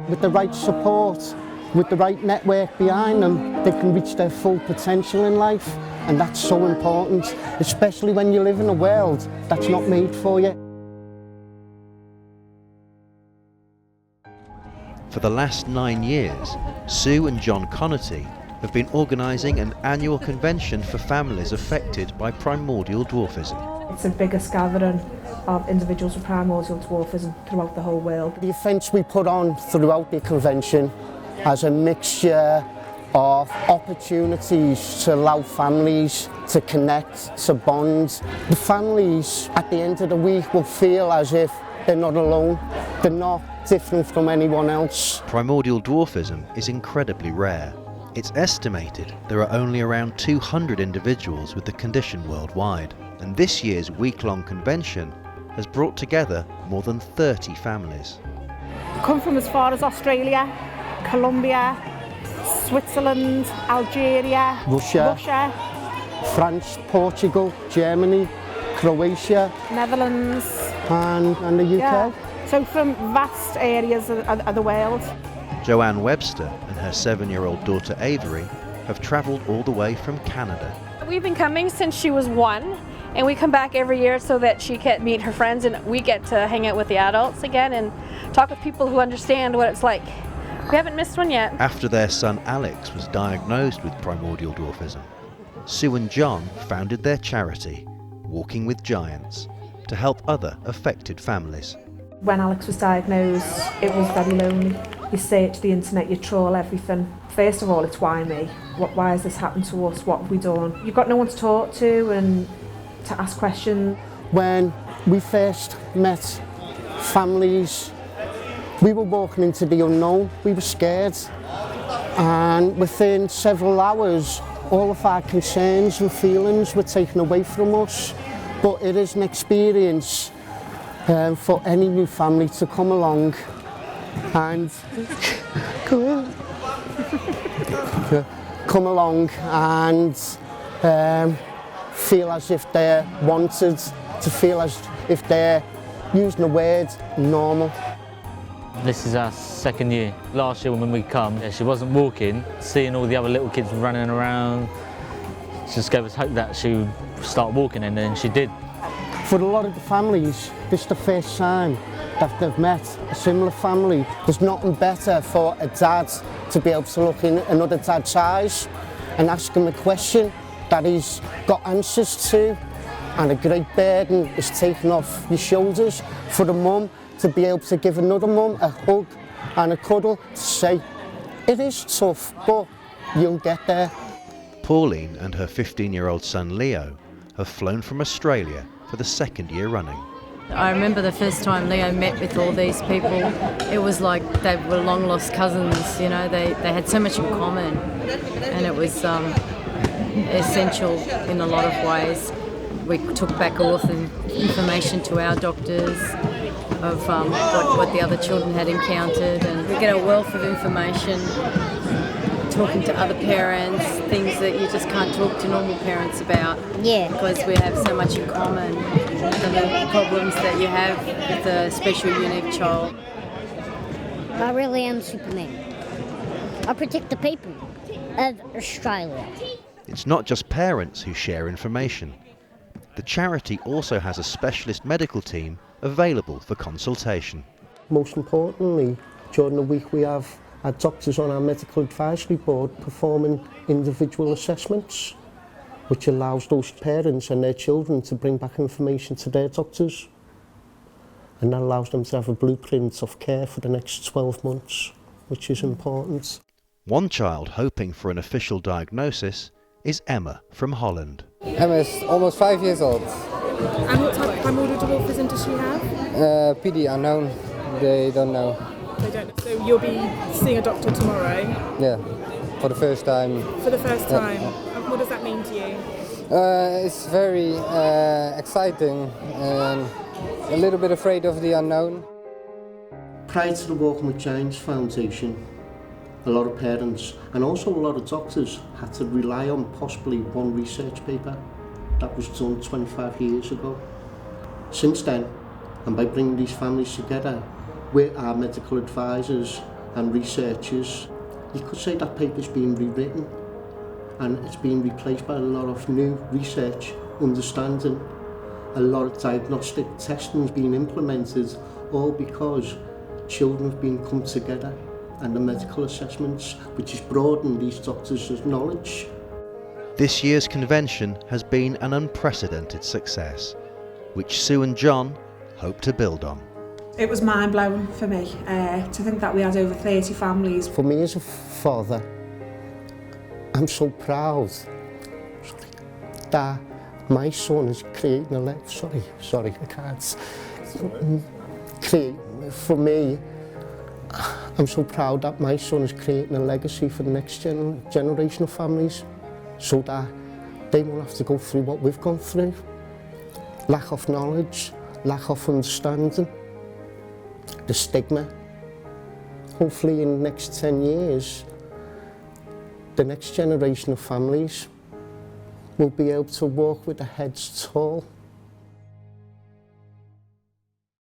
With the right support, with the right network behind them, they can reach their full potential in life, and that's so important, especially when you live in a world that's not made for you. For the last 9 years, Sue and John Connerty have been organising an annual convention for families affected by primordial dwarfism. It's the biggest gathering of individuals with primordial dwarfism throughout the whole world. The events we put on throughout the convention has a mixture of opportunities to allow families to connect, to bond. The families at the end of the week will feel as if they're not alone, they're not different from anyone else. Primordial dwarfism is incredibly rare. It's estimated there are only around 200 individuals with the condition worldwide, and this year's week-long convention has brought together more than 30 families. Come from as far as Australia, Colombia, Switzerland, Algeria, Russia, France, Portugal, Germany, Croatia, Netherlands and the UK. Yeah. So from vast areas of the world. Joanne Webster and her 7-year-old daughter Avery have travelled all the way from Canada. We've been coming since she was 1, and we come back every year so that she can meet her friends and we get to hang out with the adults again and talk with people who understand what it's like. We haven't missed one yet. After their son Alex was diagnosed with primordial dwarfism, Sue and John founded their charity, Walking with Giants, to help other affected families. When Alex was diagnosed, it was very lonely. You search the internet, you troll everything. First of all, it's why me? Why has this happened to us? What have we done? You've got no one to talk to and to ask questions. When we first met families, we were walking into the unknown. We were scared, and within several hours, all of our concerns and feelings were taken away from us. But it is an experience for any new family to come along and come along and feel as if they're wanted, to feel as if they're, using the word, normal. This is our 2nd year. Last year when we come, she wasn't walking, seeing all the other little kids running around, just gave us hope that she would start walking, and then she did. For a lot of the families, this is the first time that they've met a similar family. There's nothing better for a dad to be able to look in another dad's eyes and ask him a question that he's got answers to, and a great burden is taken off your shoulders for the mum to be able to give another mum a hug and a cuddle to say, it is tough, but you'll get there. Pauline and her 15-year-old son Leo have flown from Australia for the 2nd year running. I remember the first time Leo met with all these people, it was like they were long lost cousins, you know, they had so much in common, and it was essential in a lot of ways. We took back all of the information to our doctors of what the other children had encountered, and we get a wealth of information, talking to other parents, things that you just can't talk to normal parents about. Yeah. Because we have so much in common, the problems that you have with a special, unique child. I really am Superman. I protect the people of Australia. It's not just parents who share information. The charity also has a specialist medical team available for consultation. Most importantly, during the week we have our doctors on our medical advisory board performing individual assessments, which allows those parents and their children to bring back information to their doctors, and that allows them to have a blueprint of care for the next 12 months, which is important. One child hoping for an official diagnosis is Emma from Holland. Emma's almost 5 years old. And what type of primordial dwarfism does she have? PD unknown, they don't know. They don't know. So you'll be seeing a doctor tomorrow? Yeah, for the first time. For the first time? And what does that mean to you? It's very exciting and a little bit afraid of the unknown. Prior to the Walking with Giants Foundation, a lot of parents and also a lot of doctors had to rely on possibly one research paper that was done 25 years ago. Since then, and by bringing these families together with our medical advisors and researchers, you could say that paper's been rewritten and it's been replaced by a lot of new research, understanding. A lot of diagnostic testing has been implemented, all because children have been come together and the medical assessments, which has broadened these doctors' knowledge. This year's convention has been an unprecedented success, which Sue and John hope to build on. It was mind-blowing for me to think that we had over 30 families. For me as a father, I'm so proud that my son is creating a legacy. Sorry, I can't. For me, I'm so proud that my son is creating a legacy for the next generation of families, so that they won't have to go through what we've gone through. Lack of knowledge, lack of understanding, the stigma. Hopefully in the next 10 years, the next generation of families will be able to walk with their heads tall.